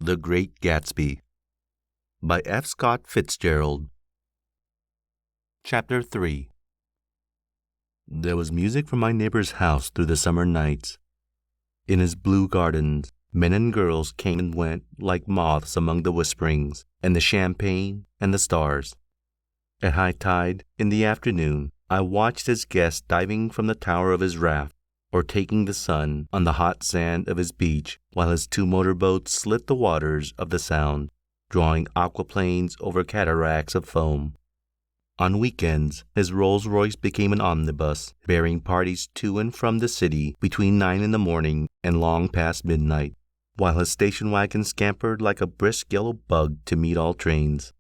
The Great Gatsby by F. Scott Fitzgerald. Chapter 3. There was music from my neighbor's house through the summer nights. In his blue gardens, men and girls came and went like moths among the whisperings and the champagne and the stars. At high tide, in the afternoon, I watched his guests diving from the tower of his raft or taking the sun on the hot sand of his beach while his two motorboats slit the waters of the Sound, drawing aquaplanes over cataracts of foam. On weekends, his Rolls-Royce became an omnibus, bearing parties to and from the city between 9 in the morning and long past midnight, while his station wagon scampered like a brisk yellow bug to meet all trains.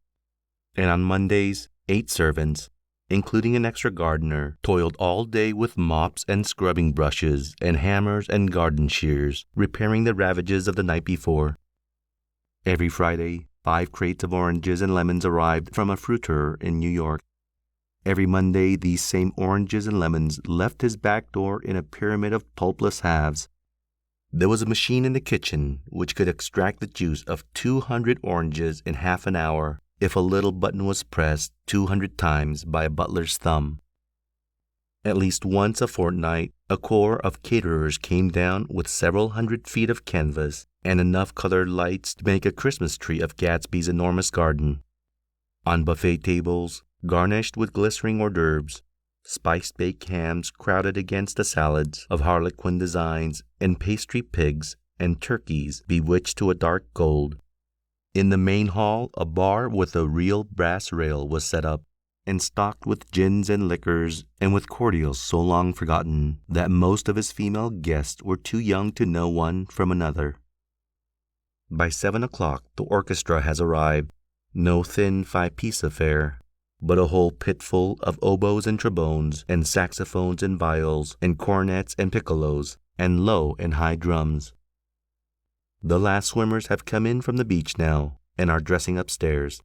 And on Mondays, 8 servants, including an extra gardener, toiled all day with mops and scrubbing brushes and hammers and garden shears, repairing the ravages of the night before. Every Friday, 5 crates of oranges and lemons arrived from a fruiterer in New York. Every Monday, these same oranges and lemons left his back door in a pyramid of pulpless halves. There was a machine in the kitchen which could extract the juice of 200 oranges in half an hour if a little button was pressed 200 times by a butler's thumb. At least once a fortnight, a corps of caterers came down with several hundred feet of canvas and enough colored lights to make a Christmas tree of Gatsby's enormous garden. On buffet tables, garnished with glistening hors d'oeuvres, spiced baked hams crowded against the salads of harlequin designs and pastry pigs and turkeys bewitched to a dark gold. In the main hall, a bar with a real brass rail was set up, and stocked with gins and liquors and with cordials so long forgotten that most of his female guests were too young to know one from another. By 7 o'clock, the orchestra has arrived, no thin 5-piece affair, but a whole pitful of oboes and trombones and saxophones and viols and cornets and piccolos and low and high drums. The last swimmers have come in from the beach now and are dressing upstairs.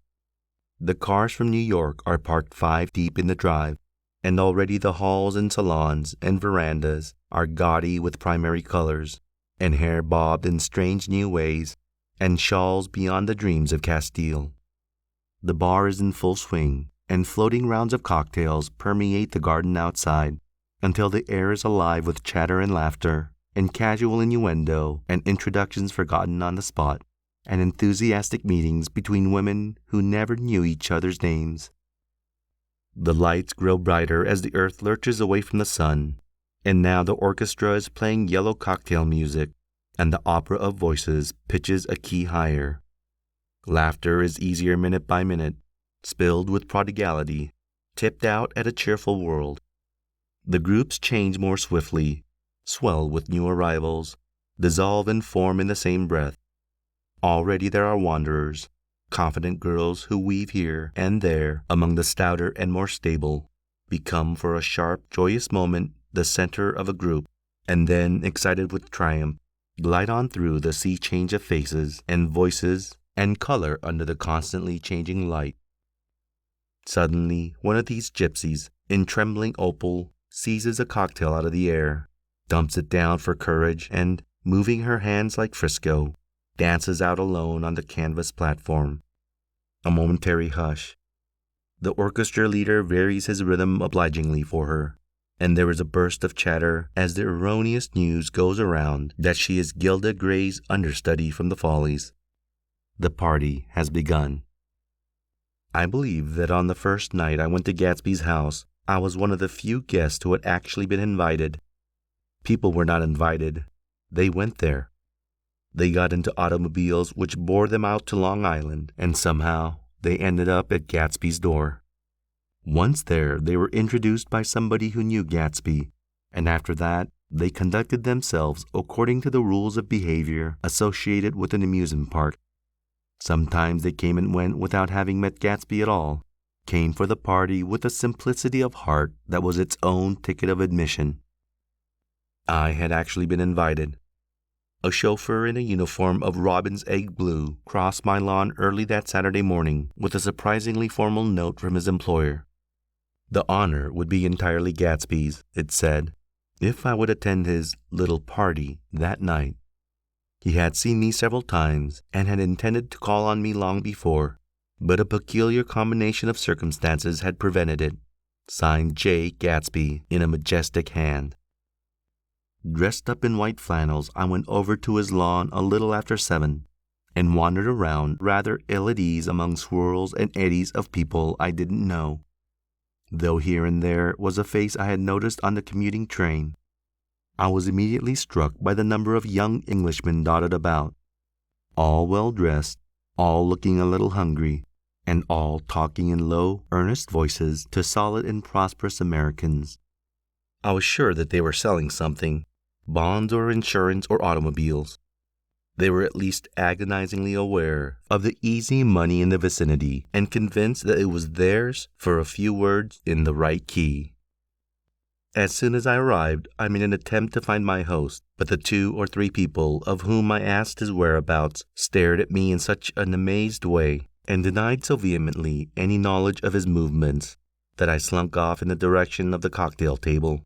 The cars from New York are parked 5 deep in the drive, and already the halls and salons and verandas are gaudy with primary colors, and hair bobbed in strange new ways, and shawls beyond the dreams of Castile. The bar is in full swing, and floating rounds of cocktails permeate the garden outside until the air is alive with chatter and laughter, and casual innuendo and introductions forgotten on the spot, and enthusiastic meetings between women who never knew each other's names. The lights grow brighter as the earth lurches away from the sun, and now the orchestra is playing yellow cocktail music, and the opera of voices pitches a key higher. Laughter is easier minute by minute, spilled with prodigality, tipped out at a cheerful world. The groups change more swiftly, swell with new arrivals, dissolve and form in the same breath. Already there are wanderers, confident girls who weave here and there among the stouter and more stable, become for a sharp, joyous moment the center of a group, and then, excited with triumph, glide on through the sea change of faces and voices and color under the constantly changing light. Suddenly, one of these gypsies, in trembling opal, seizes a cocktail out of the air, dumps it down for courage, and, moving her hands like Frisco, dances out alone on the canvas platform. A momentary hush. The orchestra leader varies his rhythm obligingly for her, and there is a burst of chatter as the erroneous news goes around that she is Gilda Gray's understudy from the Follies. The party has begun. I believe that on the first night I went to Gatsby's house, I was one of the few guests who had actually been invited. People were not invited. They went there. They got into automobiles which bore them out to Long Island, and somehow they ended up at Gatsby's door. Once there, they were introduced by somebody who knew Gatsby, and after that, they conducted themselves according to the rules of behavior associated with an amusement park. Sometimes they came and went without having met Gatsby at all, came for the party with a simplicity of heart that was its own ticket of admission. I had actually been invited. A chauffeur in a uniform of robin's egg blue crossed my lawn early that Saturday morning with a surprisingly formal note from his employer. The honor would be entirely Gatsby's, it said, if I would attend his little party that night. He had seen me several times and had intended to call on me long before, but a peculiar combination of circumstances had prevented it. Signed J. Gatsby in a majestic hand. Dressed up in white flannels, I went over to his lawn a little after 7 and wandered around rather ill at ease among swirls and eddies of people I didn't know, though here and there was a face I had noticed on the commuting train. I was immediately struck by the number of young Englishmen dotted about, all well-dressed, all looking a little hungry, and all talking in low, earnest voices to solid and prosperous Americans. I was sure that they were selling something, bonds or insurance or automobiles. They were at least agonizingly aware of the easy money in the vicinity and convinced that it was theirs for a few words in the right key. As soon as I arrived, I made an attempt to find my host, but the 2 or 3 people of whom I asked his whereabouts stared at me in such an amazed way and denied so vehemently any knowledge of his movements that I slunk off in the direction of the cocktail table,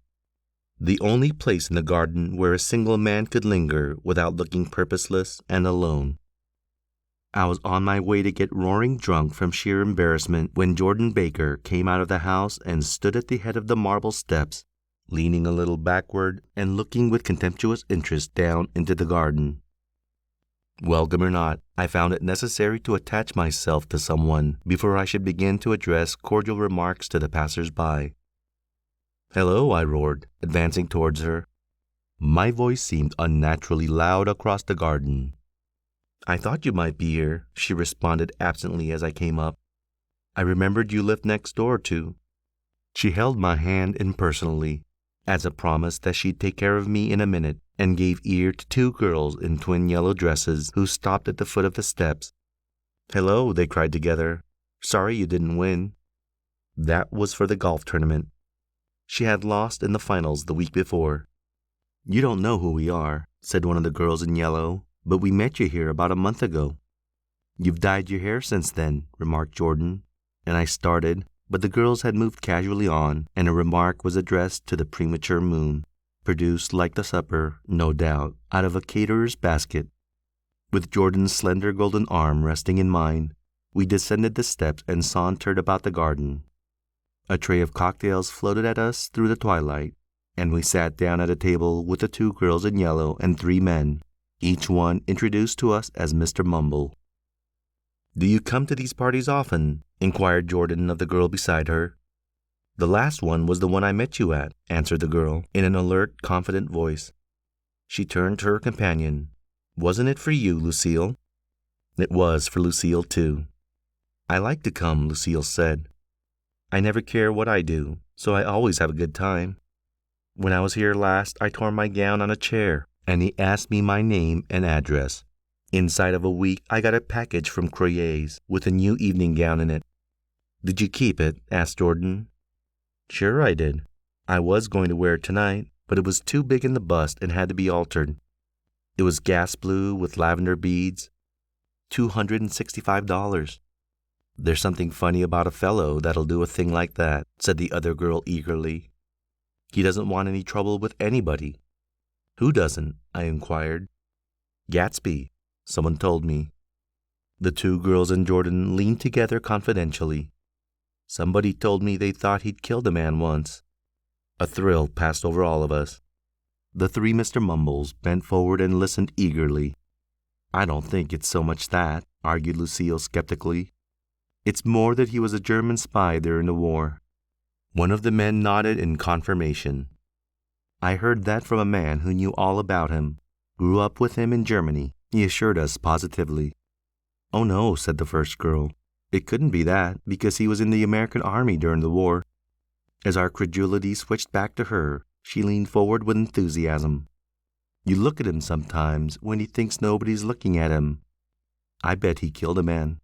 the only place in the garden where a single man could linger without looking purposeless and alone. I was on my way to get roaring drunk from sheer embarrassment when Jordan Baker came out of the house and stood at the head of the marble steps, leaning a little backward and looking with contemptuous interest down into the garden. Welcome or not, I found it necessary to attach myself to someone before I should begin to address cordial remarks to the passers-by. "Hello," I roared, advancing towards her. My voice seemed unnaturally loud across the garden. "I thought you might be here," she responded absently as I came up. "I remembered you lived next door, too." She held my hand impersonally, as a promise that she'd take care of me in a minute, and gave ear to 2 girls in twin yellow dresses who stopped at the foot of the steps. "Hello," they cried together. "Sorry you didn't win." That was for the golf tournament. She had lost in the finals the week before. "You don't know who we are," said one of the girls in yellow, "but we met you here about a month ago." "You've dyed your hair since then," remarked Jordan, and I started, but the girls had moved casually on, and a remark was addressed to the premature moon, produced like the supper, no doubt, out of a caterer's basket. With Jordan's slender golden arm resting in mine, we descended the steps and sauntered about the garden. A tray of cocktails floated at us through the twilight, and we sat down at a table with the 2 girls in yellow and 3 men, each one introduced to us as Mr. Mumble. "Do you come to these parties often?" inquired Jordan of the girl beside her. "The last one was the one I met you at," answered the girl, in an alert, confident voice. She turned to her companion. "Wasn't it for you, Lucille?" It was for Lucille, too. "I like to come," Lucille said. "I never care what I do, so I always have a good time. When I was here last, I tore my gown on a chair, and he asked me my name and address. Inside of a week, I got a package from Croyer's with a new evening gown in it." "Did you keep it?" asked Jordan. "Sure I did. I was going to wear it tonight, but it was too big in the bust and had to be altered. It was gas blue with lavender beads. $265. "There's something funny about a fellow that'll do a thing like that," said the other girl eagerly. "He doesn't want any trouble with anybody." "Who doesn't?" I inquired. "Gatsby," someone told me. The 2 girls and Jordan leaned together confidentially. "Somebody told me they thought he'd killed a man once." A thrill passed over all of us. The 3 Mr. Mumbles bent forward and listened eagerly. "I don't think it's so much that," argued Lucille skeptically. "It's more that he was a German spy during the war." One of the men nodded in confirmation. "I heard that from a man who knew all about him. Grew up with him in Germany," he assured us positively. "Oh no," said the first girl. "It couldn't be that, because he was in the American Army during the war." As our credulity switched back to her, she leaned forward with enthusiasm. "You look at him sometimes when he thinks nobody's looking at him. I bet he killed a man."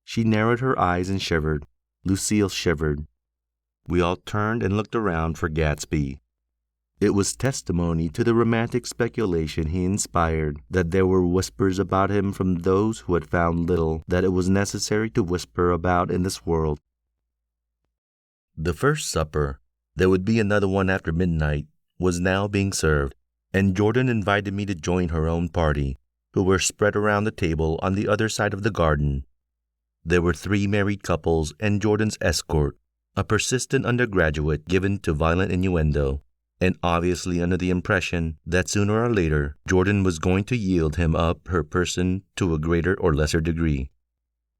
She narrowed her eyes and shivered. Lucille shivered. We all turned and looked around for Gatsby. It was testimony to the romantic speculation he inspired that there were whispers about him from those who had found little that it was necessary to whisper about in this world. The first supper, there would be another one after midnight, was now being served. and Jordan invited me to join her own party, who were spread around the table on the other side of the garden. There were 3 married couples and Jordan's escort, a persistent undergraduate given to violent innuendo, and obviously under the impression that sooner or later Jordan was going to yield him up her person to a greater or lesser degree.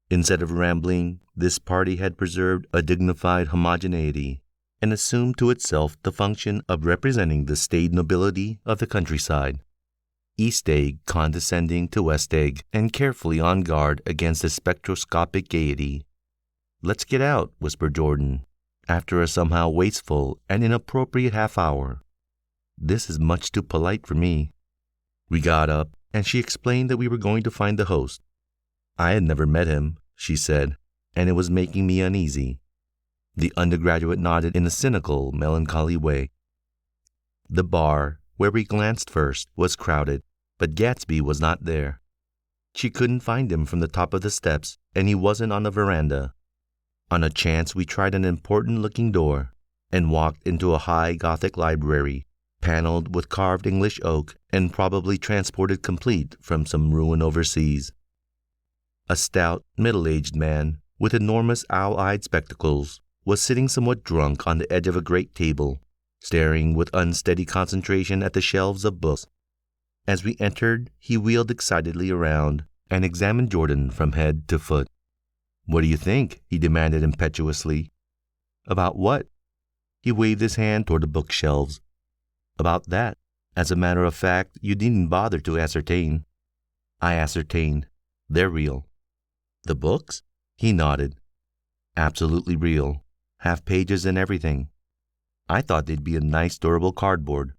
Instead of rambling, this party had preserved a dignified homogeneity and assumed to itself the function of representing the staid nobility of the countryside. East Egg condescending to West Egg and carefully on guard against the spectroscopic gaiety. "Let's get out," whispered Jordan, after a somehow wasteful and inappropriate half-hour. "This is much too polite for me." We got up, and she explained that we were going to find the host. I had never met him, she said, and it was making me uneasy. The undergraduate nodded in a cynical, melancholy way. The bar, where we glanced first, was crowded, but Gatsby was not there. She couldn't find him from the top of the steps, and he wasn't on the veranda. On a chance, we tried an important-looking door and walked into a high Gothic library, paneled with carved English oak and probably transported complete from some ruin overseas. A stout, middle-aged man with enormous owl-eyed spectacles was sitting somewhat drunk on the edge of a great table, staring with unsteady concentration at the shelves of books. As we entered, he wheeled excitedly around and examined Jordan from head to foot. "What do you think?" he demanded impetuously. "About what?" He waved his hand toward the bookshelves. "About that. As a matter of fact, you needn't bother to ascertain." I ascertained. "They're real." "The books?" He nodded. "Absolutely real. Half pages and everything. I thought they'd be a nice durable cardboard.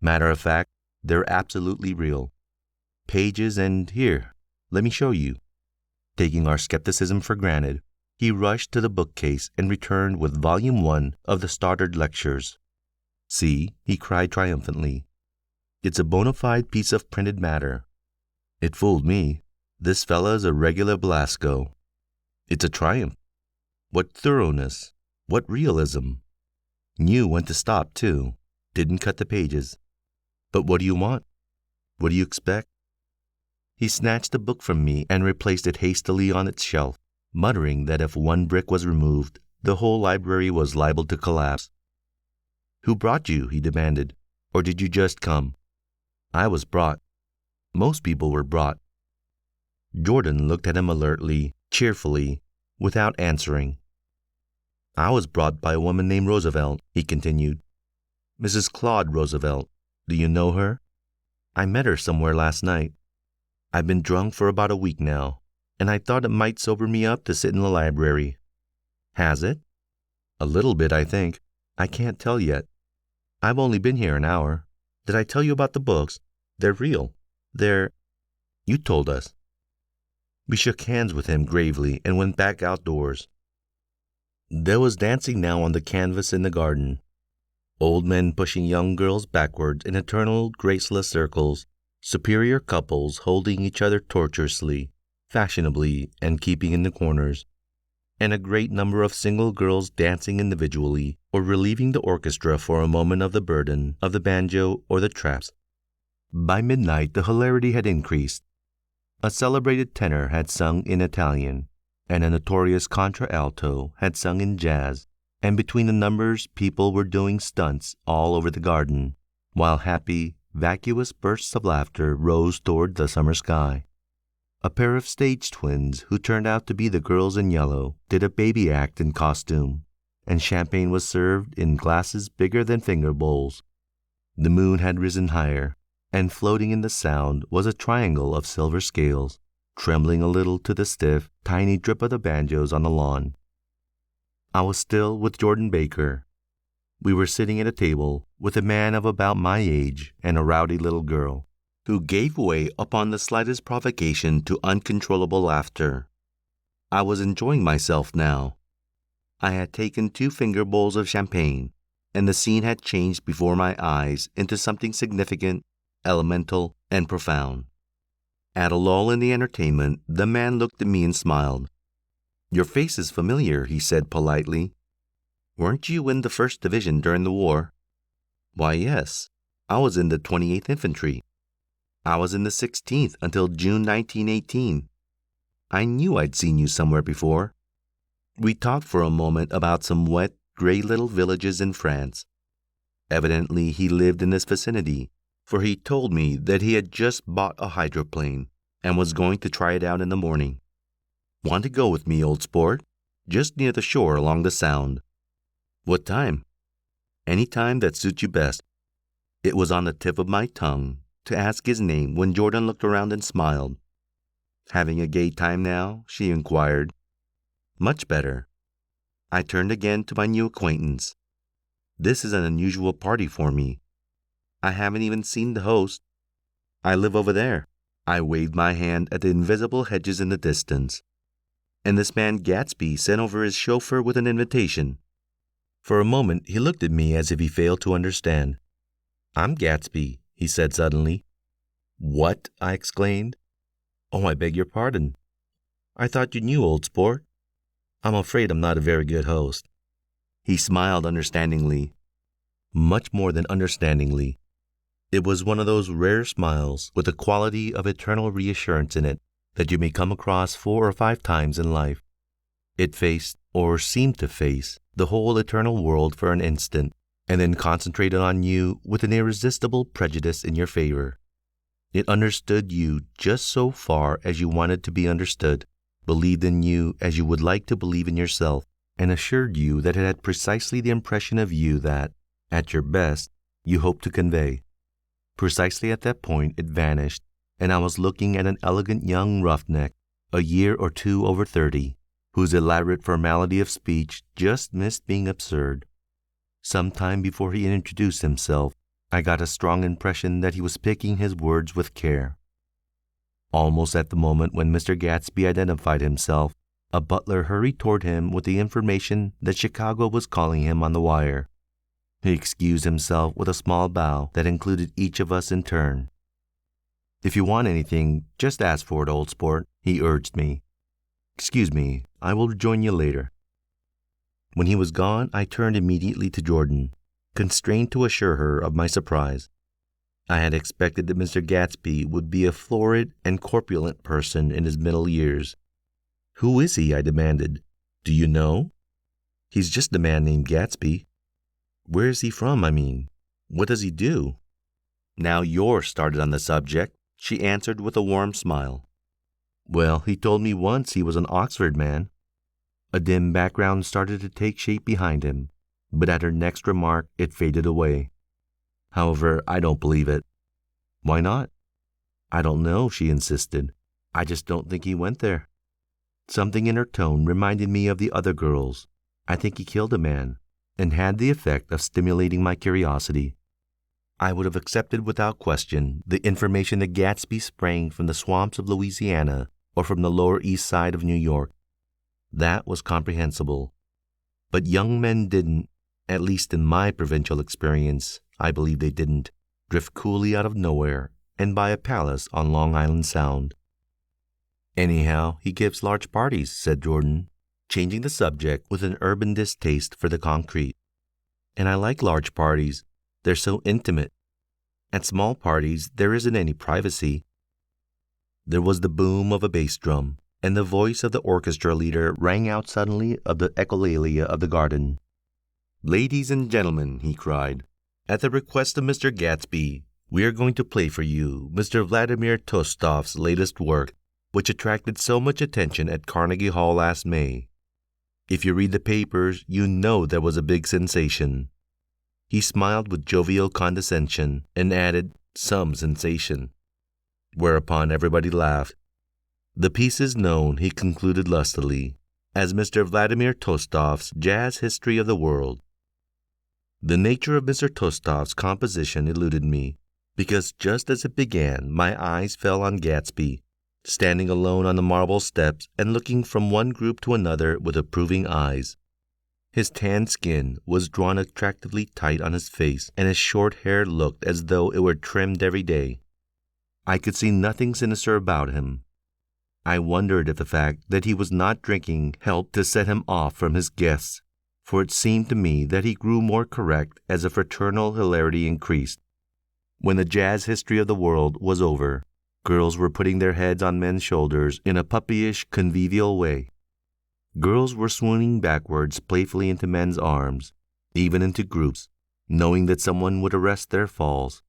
Matter of fact, they're absolutely real. Pages and here, let me show you." Taking our skepticism for granted, he rushed to the bookcase and returned with Volume 1 of the Stoddard Lectures. "See," he cried triumphantly. "It's a bona fide piece of printed matter. It fooled me. This fella's a regular Belasco. It's a triumph. What thoroughness! What realism! Knew when to stop, too. Didn't cut the pages. But what do you want? What do you expect?" He snatched the book from me and replaced it hastily on its shelf, muttering that if one brick was removed, the whole library was liable to collapse. "Who brought you?" he demanded. "Or did you just come?" "I was brought. Most people were brought." Jordan looked at him alertly, cheerfully, without answering. "I was brought by a woman named Roosevelt," he continued. "Mrs. Claude Roosevelt. Do you know her? I met her somewhere last night. I've been drunk for about a week now, and I thought it might sober me up to sit in the library." "Has it?" "A little bit, I think. I can't tell yet. I've only been here an hour. Did I tell you about the books? They're real. You told us." We shook hands with him gravely and went back outdoors. There was dancing now on the canvas in the garden. Old men pushing young girls backwards in eternal, graceless circles, superior couples holding each other tortuously, fashionably, and keeping in the corners, and a great number of single girls dancing individually or relieving the orchestra for a moment of the burden of the banjo or the traps. By midnight, the hilarity had increased. A celebrated tenor had sung in Italian, and a notorious contralto had sung in jazz, and between the numbers people were doing stunts all over the garden, while happy, vacuous bursts of laughter rose toward the summer sky. A pair of stage twins, who turned out to be the girls in yellow, did a baby act in costume, and champagne was served in glasses bigger than finger bowls. The moon had risen higher, and floating in the sound was a triangle of silver scales, trembling a little to the stiff, tiny drip of the banjos on the lawn. I was still with Jordan Baker. We were sitting at a table with a man of about my age and a rowdy little girl, who gave way upon the slightest provocation to uncontrollable laughter. I was enjoying myself now. I had taken 2 finger bowls of champagne, and the scene had changed before my eyes into something significant, elemental, and profound. At a lull in the entertainment, the man looked at me and smiled. "Your face is familiar," he said politely. "Weren't you in the 1st Division during the war?" "Why, yes." I was in the 28th Infantry. I was in the 16th until June 1918. I knew I'd seen you somewhere before. We talked for a moment about some wet, gray little villages in France. Evidently, he lived in this vicinity, for he told me that he had just bought a hydroplane and was going to try it out in the morning. Want to go with me, old sport? Just near the shore along the Sound. What time? Any time that suits you best. It was on the tip of my tongue to ask his name when Jordan looked around and smiled. Having a gay time now? She inquired. Much better. I turned again to my new acquaintance. This is an unusual party for me. I haven't even seen the host. I live over there. I waved my hand at the invisible hedges in the distance. And this man Gatsby sent over his chauffeur with an invitation. For a moment he looked at me as if he failed to understand. I'm Gatsby, he said suddenly. What? I exclaimed. Oh, I beg your pardon. I thought you knew, old sport. I'm afraid I'm not a very good host. He smiled understandingly. Much more than understandingly. It was one of those rare smiles with the quality of eternal reassurance in it that you may come across 4 or 5 times in life. It faced, or seemed to face, the whole eternal world for an instant, and then concentrated on you with an irresistible prejudice in your favor. It understood you just so far as you wanted to be understood, believed in you as you would like to believe in yourself, and assured you that it had precisely the impression of you that, at your best, you hoped to convey. Precisely at that point it vanished, and I was looking at an elegant young roughneck, a year or 2 over 30, whose elaborate formality of speech just missed being absurd. Some time before he introduced himself, I got a strong impression that he was picking his words with care. Almost at the moment when Mr. Gatsby identified himself, a butler hurried toward him with the information that Chicago was calling him on the wire. He excused himself with a small bow that included each of us in turn. If you want anything, just ask for it, old sport, he urged me. Excuse me, I will rejoin you later. When he was gone, I turned immediately to Jordan, constrained to assure her of my surprise. I had expected that Mr. Gatsby would be a florid and corpulent person in his middle years. Who is he? I demanded. Do you know? He's just a man named Gatsby. Where is he from, I mean? What does he do? Now you're started on the subject, she answered with a warm smile. Well, he told me once he was an Oxford man. A dim background started to take shape behind him, but at her next remark it faded away. However, I don't believe it. Why not? I don't know, she insisted. I just don't think he went there. Something in her tone reminded me of the other girls. I think he killed a man, and had the effect of stimulating my curiosity. I would have accepted without question the information that Gatsby sprang from the swamps of Louisiana or from the Lower East Side of New York. That was comprehensible. But young men didn't, at least in my provincial experience, I believe they didn't, drift coolly out of nowhere and buy a palace on Long Island Sound. Anyhow, he gives large parties, said Jordan, changing the subject with an urban distaste for the concrete. And I like large parties. They're so intimate. At small parties, there isn't any privacy. There was the boom of a bass drum, and the voice of the orchestra leader rang out suddenly of the echolalia of the garden. Ladies and gentlemen, he cried, at the request of Mr. Gatsby, we are going to play for you Mr. Vladimir Tostof's latest work, which attracted so much attention at Carnegie Hall last May. If you read the papers, you know there was a big sensation. He smiled with jovial condescension and added, some sensation. Whereupon everybody laughed. The piece is known, he concluded lustily, as Mr. Vladimir Tostof's Jazz History of the World. The nature of Mr. Tostof's composition eluded me, because just as it began, my eyes fell on Gatsby, standing alone on the marble steps and looking from one group to another with approving eyes. His tanned skin was drawn attractively tight on his face, and his short hair looked as though it were trimmed every day. I could see nothing sinister about him. I wondered if the fact that he was not drinking helped to set him off from his guests, for it seemed to me that he grew more correct as the fraternal hilarity increased. When the jazz history of the world was over, girls were putting their heads on men's shoulders in a puppyish, convivial way. Girls were swooning backwards playfully into men's arms, even into groups, knowing that someone would arrest their falls.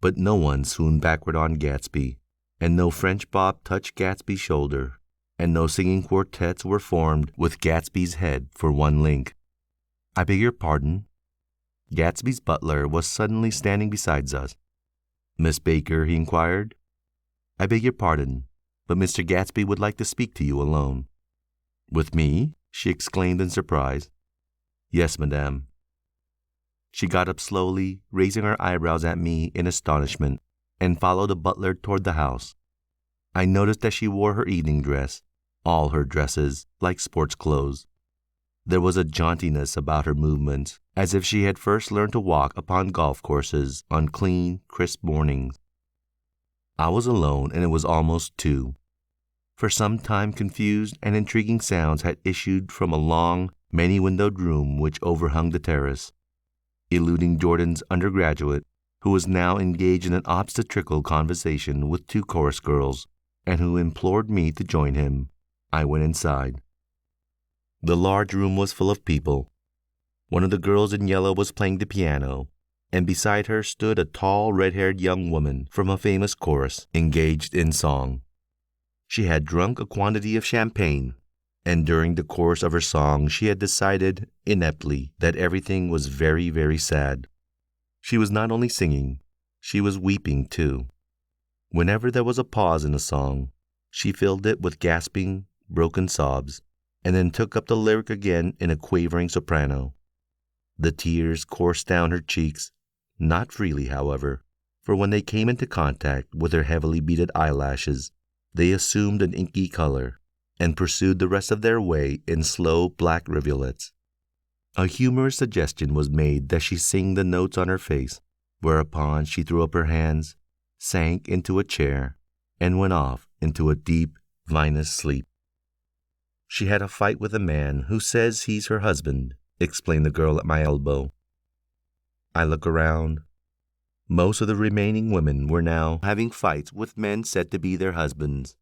But no one swooned backward on Gatsby, and no French bop touched Gatsby's shoulder, and no singing quartets were formed with Gatsby's head for one link. "I beg your pardon?" Gatsby's butler was suddenly standing beside us. "Miss Baker?" he inquired. "I beg your pardon, but Mr. Gatsby would like to speak to you alone." "With me?" she exclaimed in surprise. "Yes, madame." She got up slowly, raising her eyebrows at me in astonishment, and followed the butler toward the house. I noticed that she wore her evening dress, all her dresses, like sports clothes. There was a jauntiness about her movements, as if she had first learned to walk upon golf courses on clean, crisp mornings. I was alone, and it was almost 2. For some time confused and intriguing sounds had issued from a long, many-windowed room which overhung the terrace. Eluding Jordan's undergraduate, who was now engaged in an obstetrical conversation with 2 chorus girls, and who implored me to join him, I went inside. The large room was full of people. One of the girls in yellow was playing the piano, and beside her stood a tall, red-haired young woman from a famous chorus, engaged in song. She had drunk a quantity of champagne, and during the course of her song she had decided, ineptly, that everything was very, very sad. She was not only singing, she was weeping too. Whenever there was a pause in a song, she filled it with gasping, broken sobs, and then took up the lyric again in a quavering soprano. The tears coursed down her cheeks, not freely, however, for when they came into contact with her heavily beaded eyelashes, they assumed an inky color, and pursued the rest of their way in slow black rivulets. A humorous suggestion was made that she sing the notes on her face, whereupon she threw up her hands, sank into a chair, and went off into a deep, vinous sleep. "She had a fight with a man who says he's her husband," explained the girl at my elbow. I look around. Most of the remaining women were now having fights with men said to be their husbands.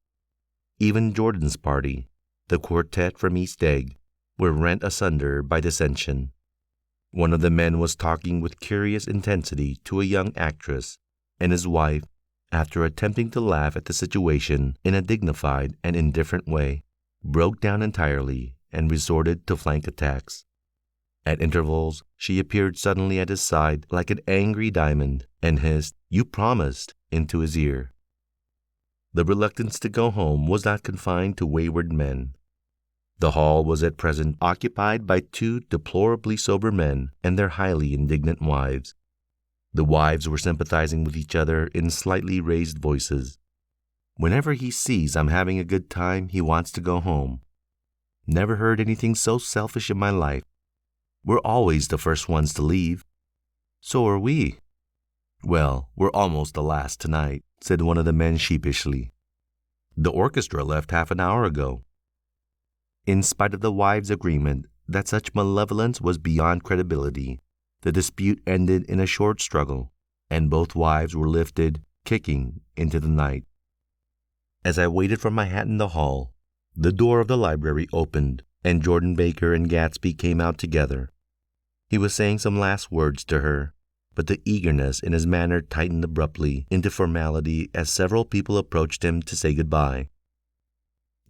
Even Jordan's party, the quartet from East Egg, were rent asunder by dissension. One of the men was talking with curious intensity to a young actress, and his wife, after attempting to laugh at the situation in a dignified and indifferent way, broke down entirely and resorted to flank attacks. At intervals, she appeared suddenly at his side like an angry diamond and hissed, "You promised," into his ear. The reluctance to go home was not confined to wayward men. The hall was at present occupied by 2 deplorably sober men and their highly indignant wives. The wives were sympathizing with each other in slightly raised voices. "Whenever he sees I'm having a good time, he wants to go home. Never heard anything so selfish in my life. We're always the first ones to leave." "So are we." "Well, we're almost the last tonight," said one of the men sheepishly. "The orchestra left half an hour ago." In spite of the wives' agreement that such malevolence was beyond credibility, the dispute ended in a short struggle, and both wives were lifted, kicking, into the night. As I waited for my hat in the hall, the door of the library opened, and Jordan Baker and Gatsby came out together. He was saying some last words to her, but the eagerness in his manner tightened abruptly into formality as several people approached him to say goodbye.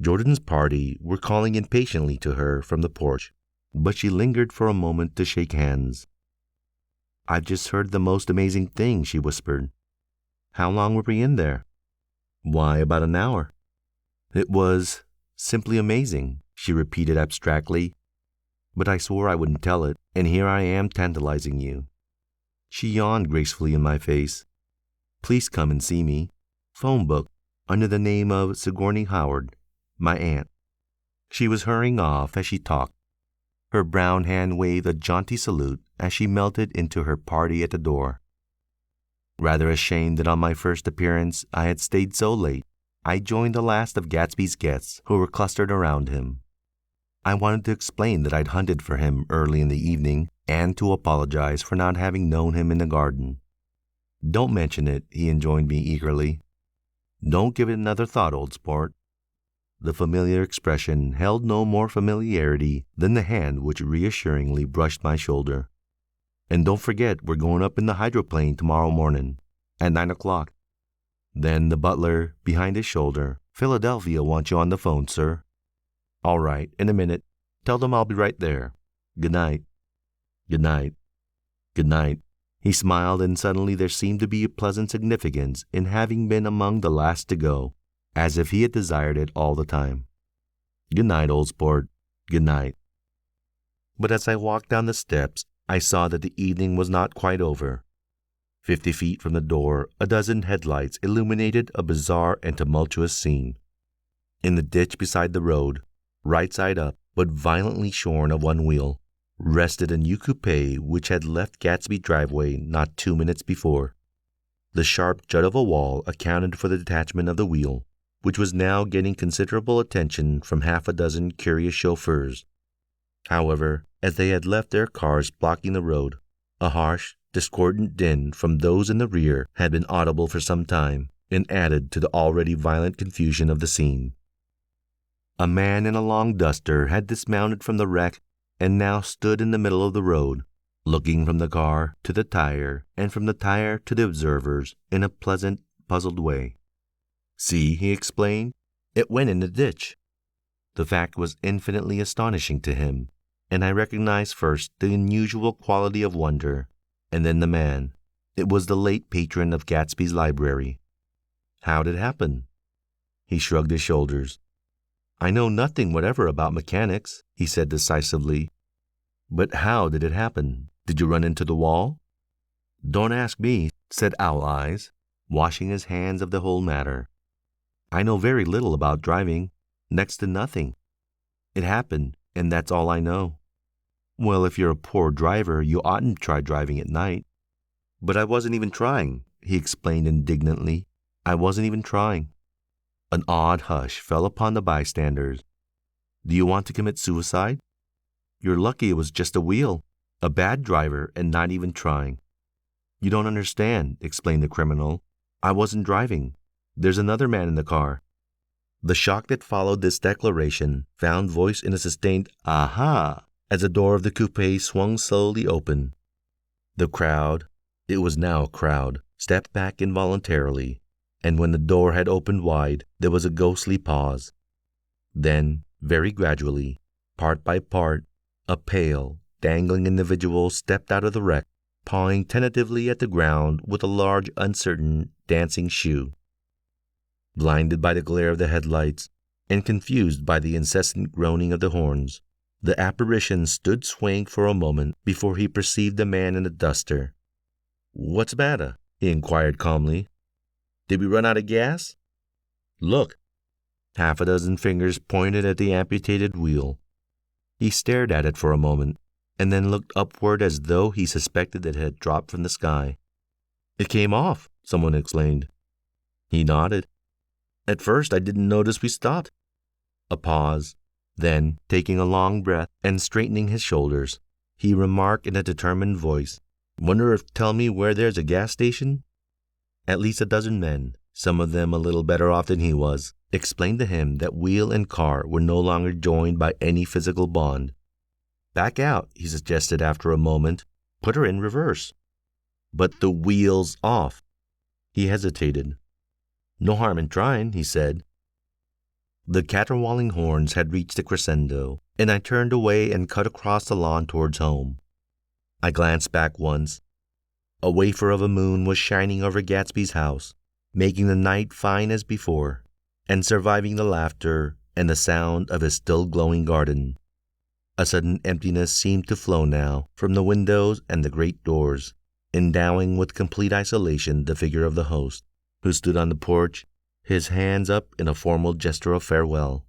Jordan's party were calling impatiently to her from the porch, but she lingered for a moment to shake hands. "I've just heard the most amazing thing," she whispered. "How long were we in there?" "Why, about an hour." "It was simply amazing," she repeated abstractly. "But I swore I wouldn't tell it, and here I am tantalizing you." She yawned gracefully in my face. "Please come and see me. Phone book, under the name of Sigourney Howard, my aunt." She was hurrying off as she talked. Her brown hand waved a jaunty salute as she melted into her party at the door. Rather ashamed that on my first appearance I had stayed so late, I joined the last of Gatsby's guests who were clustered around him. I wanted to explain that I'd hunted for him early in the evening and to apologize for not having known him in the garden. Don't mention it, he enjoined me eagerly. Don't give it another thought, old sport. The familiar expression held no more familiarity than the hand which reassuringly brushed my shoulder. And don't forget, we're going up in the hydroplane tomorrow morning at 9 o'clock. Then the butler, behind his shoulder, Philadelphia wants you on the phone, sir. All right, in a minute. Tell them I'll be right there. Good night. Good night. Good night. He smiled, and suddenly there seemed to be a pleasant significance in having been among the last to go, as if he had desired it all the time. Good night, old sport. Good night. But as I walked down the steps, I saw that the evening was not quite over. 50 feet from the door, a dozen headlights illuminated a bizarre and tumultuous scene. In the ditch beside the road, right side up, but violently shorn of one wheel, rested a new coupe which had left Gatsby driveway not 2 minutes before. The sharp jut of a wall accounted for the detachment of the wheel, which was now getting considerable attention from half a dozen curious chauffeurs. However, as they had left their cars blocking the road, a harsh, discordant din from those in the rear had been audible for some time, and added to the already violent confusion of the scene. A man in a long duster had dismounted from the wreck and now stood in the middle of the road, looking from the car to the tire and from the tire to the observers in a pleasant, puzzled way. See, he explained, it went in the ditch. The fact was infinitely astonishing to him, and I recognized first the unusual quality of wonder, and then the man. It was the late patron of Gatsby's library. How did it happen? He shrugged his shoulders. I know nothing whatever about mechanics, he said decisively. But how did it happen? Did you run into the wall? Don't ask me, said Owl Eyes, washing his hands of the whole matter. I know very little about driving, next to nothing. It happened, and that's all I know. Well, if you're a poor driver, you oughtn't try driving at night. But I wasn't even trying, he explained indignantly. I wasn't even trying. An odd hush fell upon the bystanders. Do you want to commit suicide? You're lucky it was just a wheel, a bad driver, and not even trying. You don't understand, explained the criminal. I wasn't driving. There's another man in the car. The shock that followed this declaration found voice in a sustained aha as the door of the coupe swung slowly open. The crowd, it was now a crowd, stepped back involuntarily, and when the door had opened wide, there was a ghostly pause. Then, very gradually, part by part, a pale, dangling individual stepped out of the wreck, pawing tentatively at the ground with a large, uncertain, dancing shoe. Blinded by the glare of the headlights, and confused by the incessant groaning of the horns, the apparition stood swaying for a moment before he perceived the man in the duster. What's the matter? He inquired calmly. Did we run out of gas? Look. Half a dozen fingers pointed at the amputated wheel. He stared at it for a moment, and then looked upward as though he suspected that it had dropped from the sky. It came off, someone explained. He nodded. At first I didn't notice we stopped. A pause. Then, taking a long breath and straightening his shoulders, he remarked in a determined voice, Wonder if tell me where there's a gas station? At least a dozen men, some of them a little better off than he was, explained to him that wheel and car were no longer joined by any physical bond. Back out, he suggested after a moment. Put her in reverse. But the wheel's off. He hesitated. No harm in trying, he said. The caterwauling horns had reached a crescendo, and I turned away and cut across the lawn towards home. I glanced back once. A wafer of a moon was shining over Gatsby's house, making the night fine as before, and surviving the laughter and the sound of his still glowing garden. A sudden emptiness seemed to flow now from the windows and the great doors, endowing with complete isolation the figure of the host, who stood on the porch, his hands up in a formal gesture of farewell.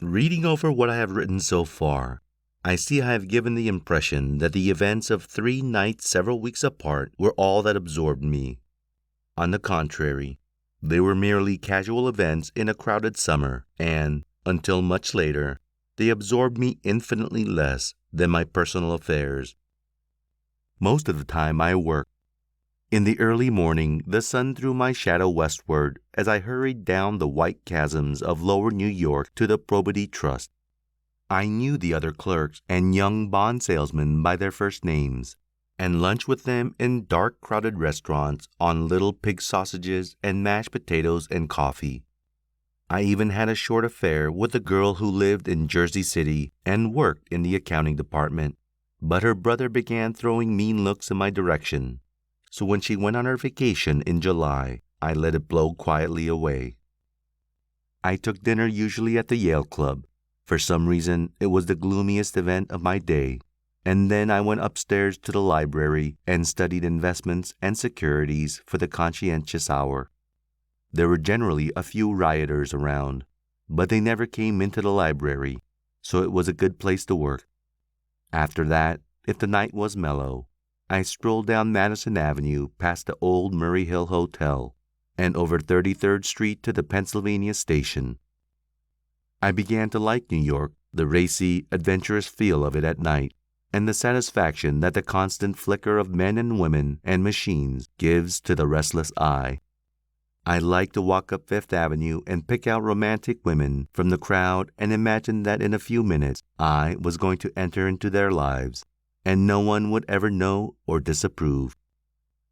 Reading over what I have written so far, I see I have given the impression that the events of 3 nights several weeks apart were all that absorbed me. On the contrary, they were merely casual events in a crowded summer, and, until much later, they absorbed me infinitely less than my personal affairs. Most of the time I worked. In the early morning, the sun threw my shadow westward as I hurried down the white chasms of lower New York to the Probity Trust. I knew the other clerks and young bond salesmen by their first names, and lunched with them in dark, crowded restaurants on little pig sausages and mashed potatoes and coffee. I even had a short affair with a girl who lived in Jersey City and worked in the accounting department, but her brother began throwing mean looks in my direction. So when she went on her vacation in July, I let it blow quietly away. I took dinner usually at the Yale Club. For some reason, it was the gloomiest event of my day, and then I went upstairs to the library and studied investments and securities for the conscientious hour. There were generally a few rioters around, but they never came into the library, so it was a good place to work. After that, if the night was mellow, I strolled down Madison Avenue past the old Murray Hill Hotel and over 33rd Street to the Pennsylvania Station. I began to like New York, the racy, adventurous feel of it at night, and the satisfaction that the constant flicker of men and women and machines gives to the restless eye. I liked to walk up Fifth Avenue and pick out romantic women from the crowd and imagine that in a few minutes I was going to enter into their lives, and no one would ever know or disapprove.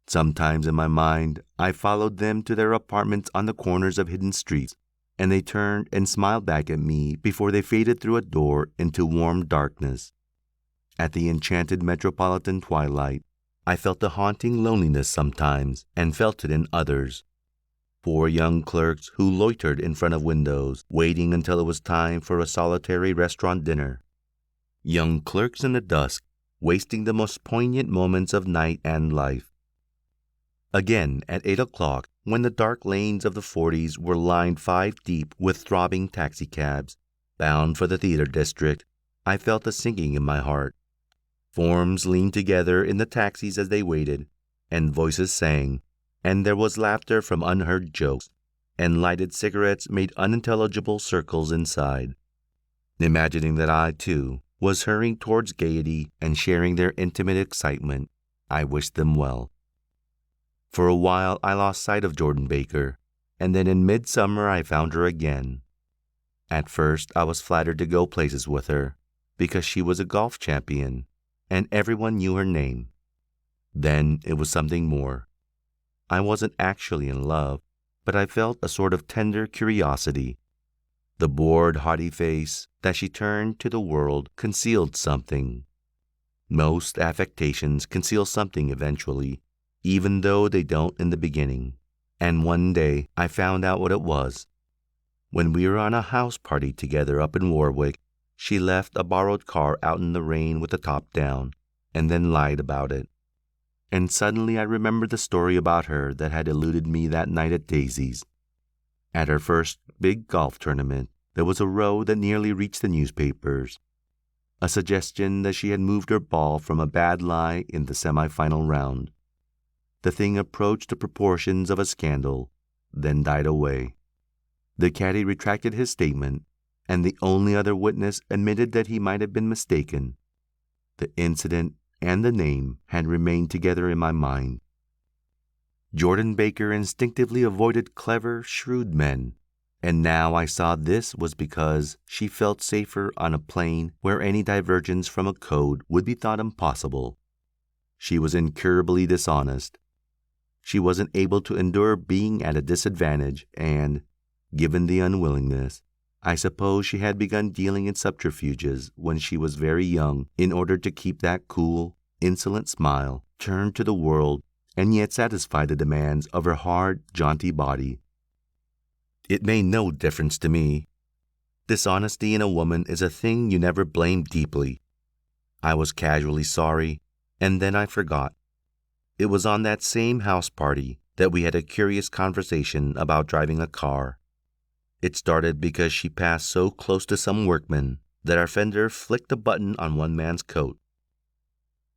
Sometimes in my mind, I followed them to their apartments on the corners of hidden streets, and they turned and smiled back at me before they faded through a door into warm darkness. At the enchanted metropolitan twilight, I felt a haunting loneliness sometimes and felt it in others. Poor young clerks who loitered in front of windows, waiting until it was time for a solitary restaurant dinner. Young clerks in the dusk, wasting the most poignant moments of night and life. Again, at 8 o'clock, when the dark lanes of the 40s were lined 5 deep with throbbing taxicabs, bound for the theater district, I felt a sinking in my heart. Forms leaned together in the taxis as they waited, and voices sang, and there was laughter from unheard jokes, and lighted cigarettes made unintelligible circles inside. Imagining that I, too, was hurrying towards gaiety and sharing their intimate excitement, I wished them well. For a while I lost sight of Jordan Baker, and then in midsummer I found her again. At first I was flattered to go places with her, because she was a golf champion, and everyone knew her name. Then it was something more. I wasn't actually in love, but I felt a sort of tender curiosity. The bored, haughty face that she turned to the world concealed something. Most affectations conceal something eventually, even though they don't in the beginning. And one day I found out what it was. When we were on a house party together up in Warwick, she left a borrowed car out in the rain with the top down, and then lied about it. And suddenly I remembered the story about her that had eluded me that night at Daisy's. At her first big golf tournament, there was a row that nearly reached the newspapers. A suggestion that she had moved her ball from a bad lie in the semifinal round. The thing approached the proportions of a scandal, then died away. The caddy retracted his statement, and the only other witness admitted that he might have been mistaken. The incident and the name had remained together in my mind. Jordan Baker instinctively avoided clever, shrewd men, and now I saw this was because she felt safer on a plane where any divergence from a code would be thought impossible. She was incurably dishonest. She wasn't able to endure being at a disadvantage, and, given the unwillingness, I suppose she had begun dealing in subterfuges when she was very young in order to keep that cool, insolent smile turned to the world and yet satisfy the demands of her hard, jaunty body. It made no difference to me. Dishonesty in a woman is a thing you never blame deeply. I was casually sorry, and then I forgot. It was on that same house party that we had a curious conversation about driving a car. It started because she passed so close to some workman that our fender flicked a button on one man's coat.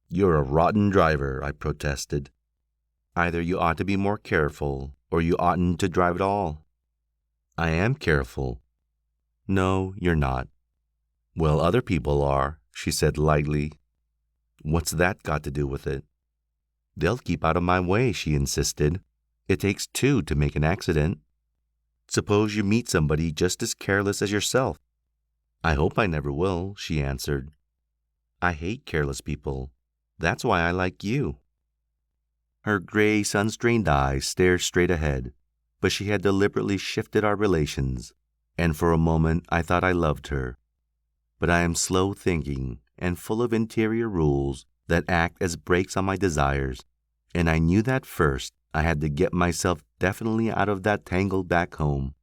"You're a rotten driver," I protested. "Either you ought to be more careful, or you oughtn't to drive at all." "I am careful." "No, you're not." "Well, other people are," she said lightly. "What's that got to do with it?" They'll keep out of my way, she insisted. It takes two to make an accident. Suppose you meet somebody just as careless as yourself. I hope I never will, she answered. I hate careless people. That's why I like you. Her gray, sun-strained eyes stared straight ahead, but she had deliberately shifted our relations, and for a moment I thought I loved her. But I am slow thinking and full of interior rules that act as brakes on my desires, and I knew that first I had to get myself definitely out of that tangle back home.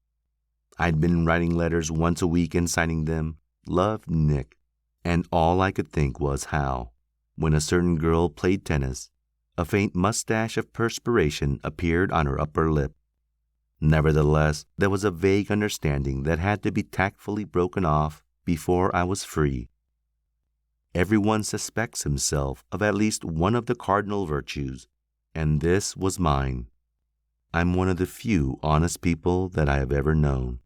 I'd been writing letters once a week and signing them, "Love, Nick," and all I could think was how, when a certain girl played tennis, a faint mustache of perspiration appeared on her upper lip. Nevertheless, there was a vague understanding that had to be tactfully broken off before I was free. Everyone suspects himself of at least one of the cardinal virtues, and this was mine. I'm one of the few honest people that I have ever known.